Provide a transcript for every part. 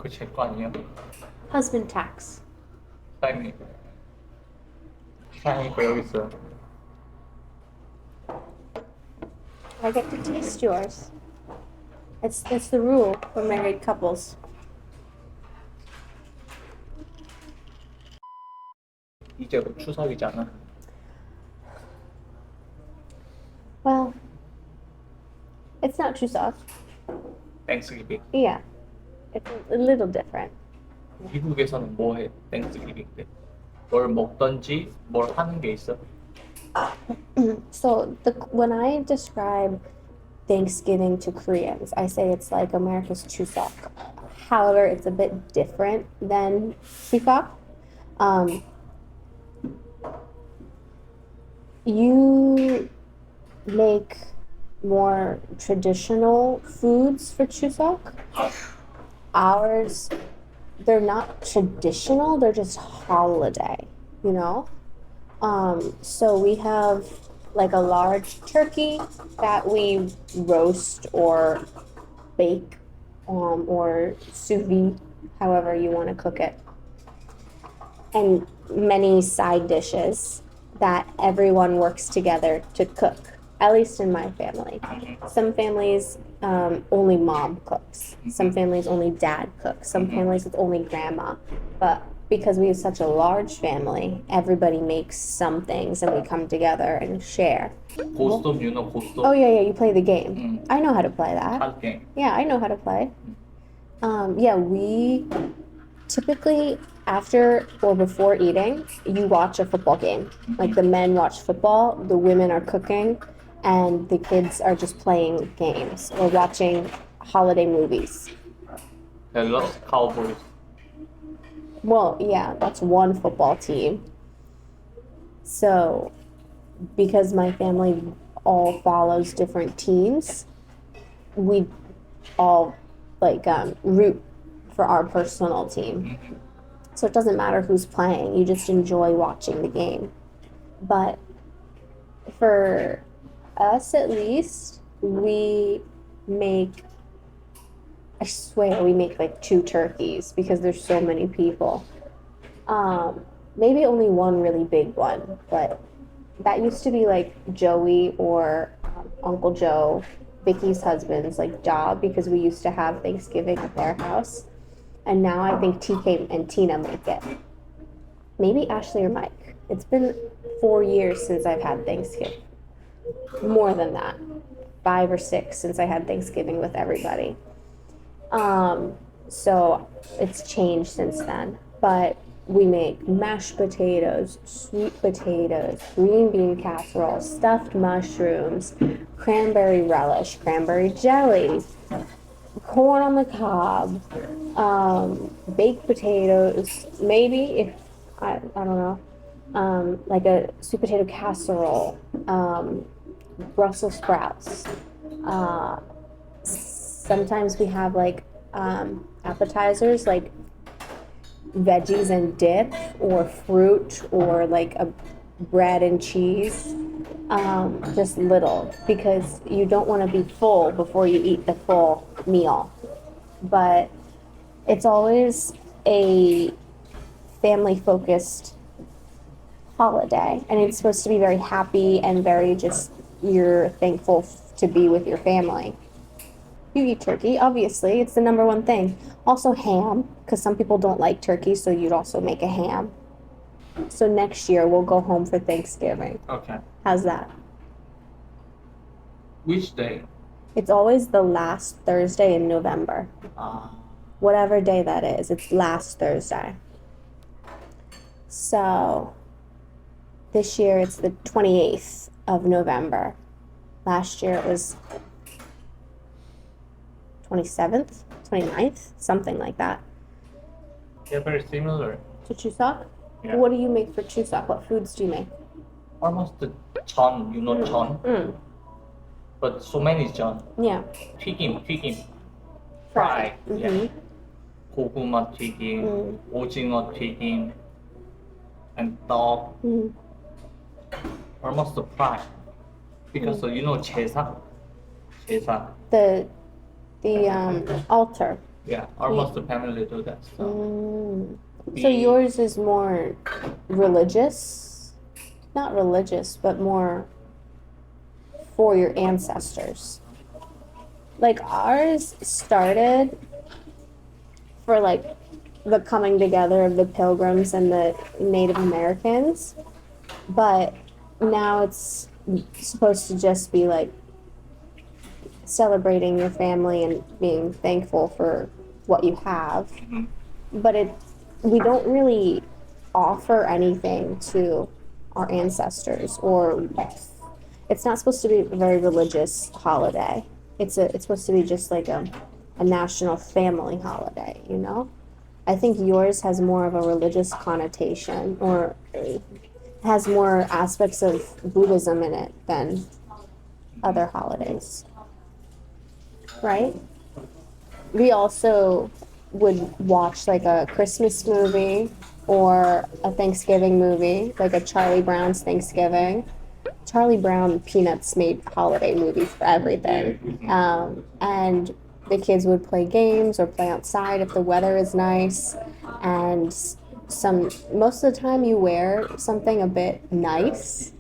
그 제 거 아니에요? Husband tax. 사장님. 사장님 거 여기 있어요. I get to taste yours. It's the rule for married couples. 이제 곧 추석이잖아. Well, it's not Chuseok. 땡스기빙. Yeah, it's a little different. 미국에서는 뭐 해? 땡스기빙 때. 뭘 먹던지 뭘 하는 게 있어? So when I describe Thanksgiving to Koreans, I say it's like America's Chuseok. However, it's a bit different than Chuseok. You make more traditional foods for Chuseok. Ours, they're not traditional, they're just holiday, you know? So we have like a large turkey that we roast or bake or sous vide, however you want to cook it. And many side dishes that everyone works together to cook, at least in my family. Some families only mom cooks. Some families only dad cooks. Some families it's only grandma. But because we have such a large family, everybody makes some things and we come together and share. 고스톱 유노 고스톱. Oh yeah, you play the game. I know how to play that. 카드 게임. Yeah, I know how to play. Yeah, we typically after or before eating, you watch a football game. Like the men watch football, the women are cooking, and the kids are just playing games or watching holiday movies. 댈러스 카우보이스. Well, yeah, that's one football team. So, because my family all follows different teams, we all like root for our personal team. So it doesn't matter who's playing, you just enjoy watching the game. But for us at least, we make, I swear we make like 2 turkeys because there's so many people. Maybe only one really big one, but that used to be like Joey or Uncle Joe, Vicky's husband's like job because we used to have Thanksgiving at their house. And now I think TK and Tina make it. Maybe Ashley or Mike. It's been 4 years since I've had Thanksgiving. More than that. 5 or 6 since I had Thanksgiving with everybody. So it's changed since then. But we make mashed potatoes, sweet potatoes, green bean casserole, stuffed mushrooms, cranberry relish, cranberry jelly, corn on the cob, baked potatoes, maybe if I don't know, like a sweet potato casserole, Brussels sprouts. Sometimes we have like appetizers like veggies and dip or fruit or like a bread and cheese. Just little because you don't want to be full before you eat the full meal. But it's always a family focused holiday and it's supposed to be very happy and very just you're thankful to be with your family. You eat turkey, obviously, it's the number one thing. Also ham, because some people don't like turkey, so you'd also make a ham. So next year we'll go home for Thanksgiving. Okay. How's that? Which day? It's always the last Thursday in November. Whatever day that is, it's last Thursday. So this year it's the 28th of November. Last year it was 27th, 29th, something like that. Yeah, very similar. To Chuseok? Yeah. What do you make for Chuseok? What foods do you make? Almost the 전, you know 전? But so many 전. Yeah. 튀김. Fry. Yeah. Mm-hmm. 고구마 튀김, 오징어 튀김, and 떡. Almost the fry. Because you know 제사? The altar. Yeah, almost the family do that. So So yours is more religious? Not religious, but more for your ancestors. Like ours started for like the coming together of the Pilgrims and the Native Americans, but now it's supposed to just be like celebrating your family and being thankful for what you have. But we don't really offer anything to our ancestors, or it's not supposed to be a very religious holiday. It's supposed to be just like a national family holiday, you know? I think yours has more of a religious connotation, or has more aspects of Buddhism in it than other holidays. Right? We also would watch like a Christmas movie or a Thanksgiving movie, like a Charlie Brown's Thanksgiving. Charlie Brown Peanuts made holiday movies for everything. And the kids would play games or play outside if the weather is nice. And most of the time you wear something a bit nice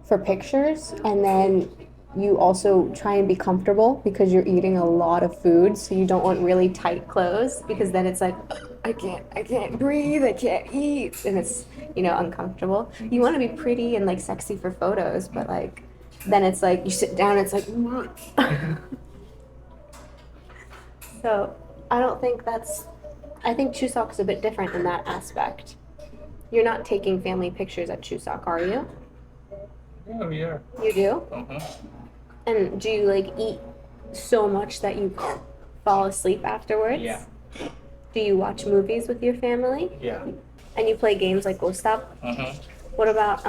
for pictures, and then you also try and be comfortable because you're eating a lot of food, so you don't want really tight clothes, because then it's like, I can't breathe, I can't eat, and it's, uncomfortable. You want to be pretty and like sexy for photos, but like then it's like you sit down, it's like so I think Chuseok is a bit different in that aspect. You're not taking family pictures at Chuseok, are you? Yeah, we are. You do? And do you like eat so much that you fall asleep afterwards? Yeah. Do you watch movies with your family? Yeah. And you play games like Gostap? What about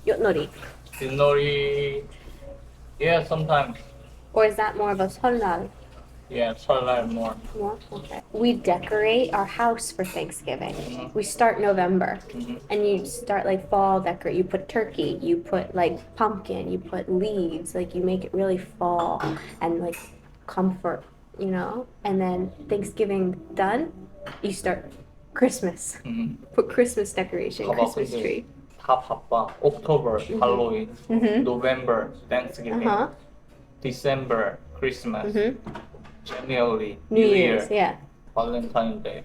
Yotnori? Nori. Yeah, sometimes. Or is that more of a 설날? Yeah, 설날 more. More? Okay. We decorate our house for Thanksgiving. We start November. And you start like fall decorate. You put turkey, you put like pumpkin, you put leaves, like you make it really fall and like comfort, And then Thanksgiving done, you start Christmas. Put Christmas decoration, Christmas tree. 다 바빠. October, Halloween. November, Thanksgiving. December, Christmas. January, New Year's, yeah. Valentine's Day.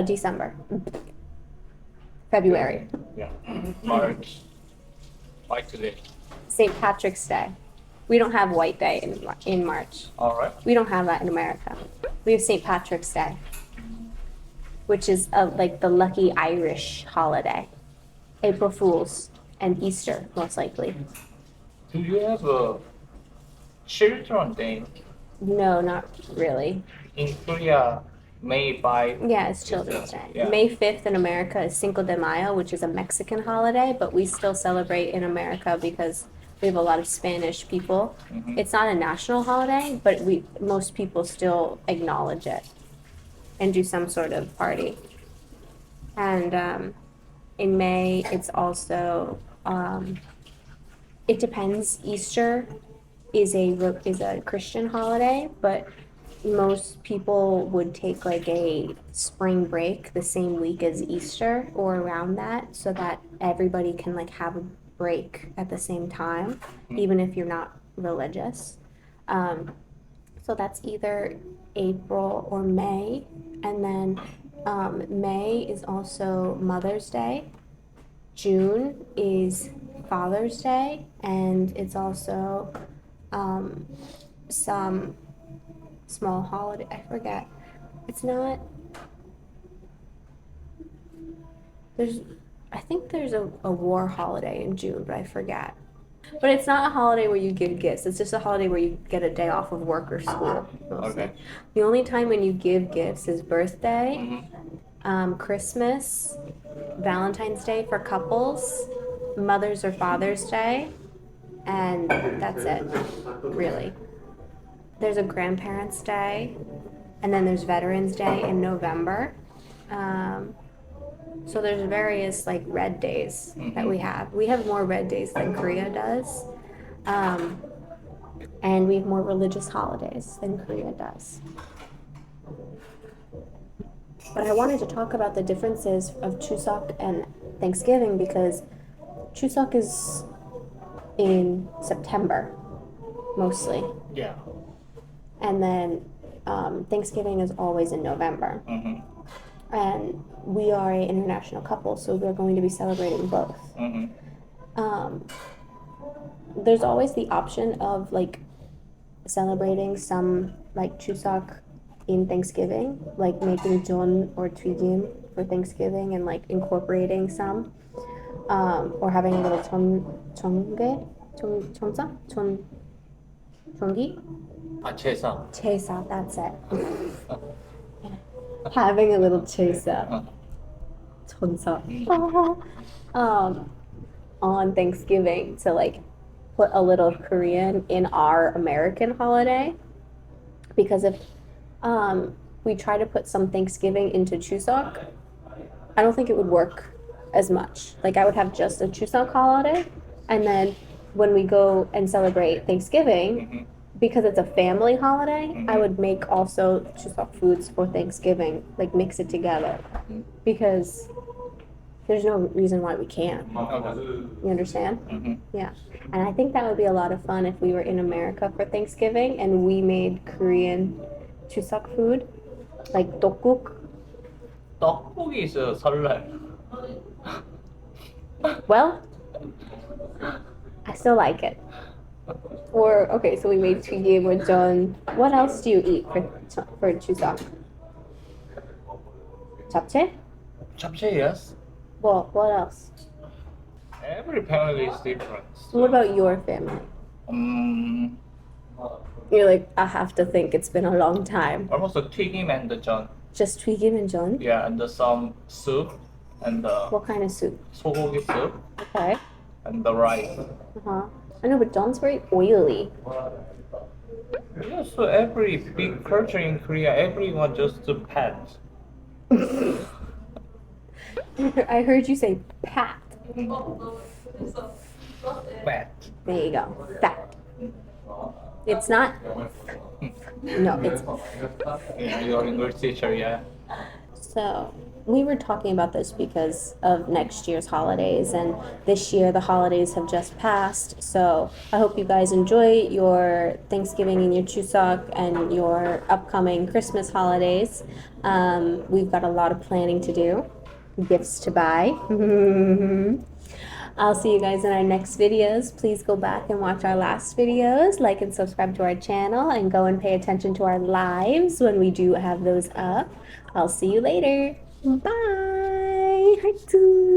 December. February. Yeah. March. White Day. St. Patrick's Day. We don't have White Day in March. All right. We don't have that in America. We have St. Patrick's Day, which is like the lucky Irish holiday. April Fools and Easter, most likely. Do you have a Children's Day? No, not really. In Korea, May 5. Yeah, it's Children's Day. Yeah. May 5th in America is Cinco de Mayo, which is a Mexican holiday, but we still celebrate in America because we have a lot of Spanish people. It's not a national holiday, but most people still acknowledge it and do some sort of party. And in May, it's also, it depends. Easter is a Christian holiday, but most people would take like a spring break the same week as Easter or around that, so that everybody can like have a break at the same time, even if you're not religious. So that's either April or May, and then May is also Mother's Day. June is Father's Day, and it's also some small holiday. I forget. It's not. I think there's a war holiday in June, but I forget. But it's not a holiday where you give gifts. It's just a holiday where you get a day off of work or school, mostly. Okay. The only time when you give gifts is birthday, Christmas, Valentine's Day for couples, Mother's or Father's Day, and that's it, really. There's a Grandparents' Day, and then there's Veterans Day in November. So there's various like red days that we have. We have more red days than Korea does. And we have more religious holidays than Korea does. But I wanted to talk about the differences of Chuseok and Thanksgiving because Chuseok is in September, mostly. Yeah. And then Thanksgiving is always in November. Mm-hmm. And we are an international couple, so we're going to be celebrating both. Mm-hmm. There's always the option of like celebrating some like Chuseok in Thanksgiving, like making jon or twigim for Thanksgiving and like incorporating some, or having a little jongi, 제사. chesa, that's it. Having a little chesa, 전사, on Thanksgiving to like put a little Korean in our American holiday, because if we try to put some Thanksgiving into Chuseok, I don't think it would work as much. Like I would have just a Chuseok holiday, and then when we go and celebrate Thanksgiving, Mm-hmm. because it's a family holiday, Mhm. I would make also Chuseok foods for Thanksgiving, like mix it together, because there's no reason why we can't. Okay. You understand? Mm-hmm. Yeah. And I think that would be a lot of fun if we were in America for Thanksgiving and we made Korean Chuseok food, like dokguk. 떡국이 있어요, 설날. Well, I still like it. Or okay, so we made twigim or jon. What else do you eat for Chuseok? Japchae? 잡채, yes. Well, what else? Every family is different. What about your family? Um, You're like, I have to think. It's been a long time. almost a 튀김 and the 전. Just twigim and jon. Yeah, and some soup and the What kind of soup? 소고기 soup Okay. and the rice. I know, but jon's very oily. Yeah, so every big culture in Korea, everyone just pet. I heard you say pat. Pet. There you go. Fat. It's not. No, it's. Yeah, your English teacher, yeah. So, we were talking about this because of next year's holidays, and this year the holidays have just passed. So, I hope you guys enjoy your Thanksgiving and your Chuseok and your upcoming Christmas holidays. We've got a lot of planning to do, gifts to buy. I'll see you guys in our next videos. Please go back and watch our last videos, like and subscribe to our channel, and go and pay attention to our lives when we do have those up. I'll see you later. Bye. Hatu.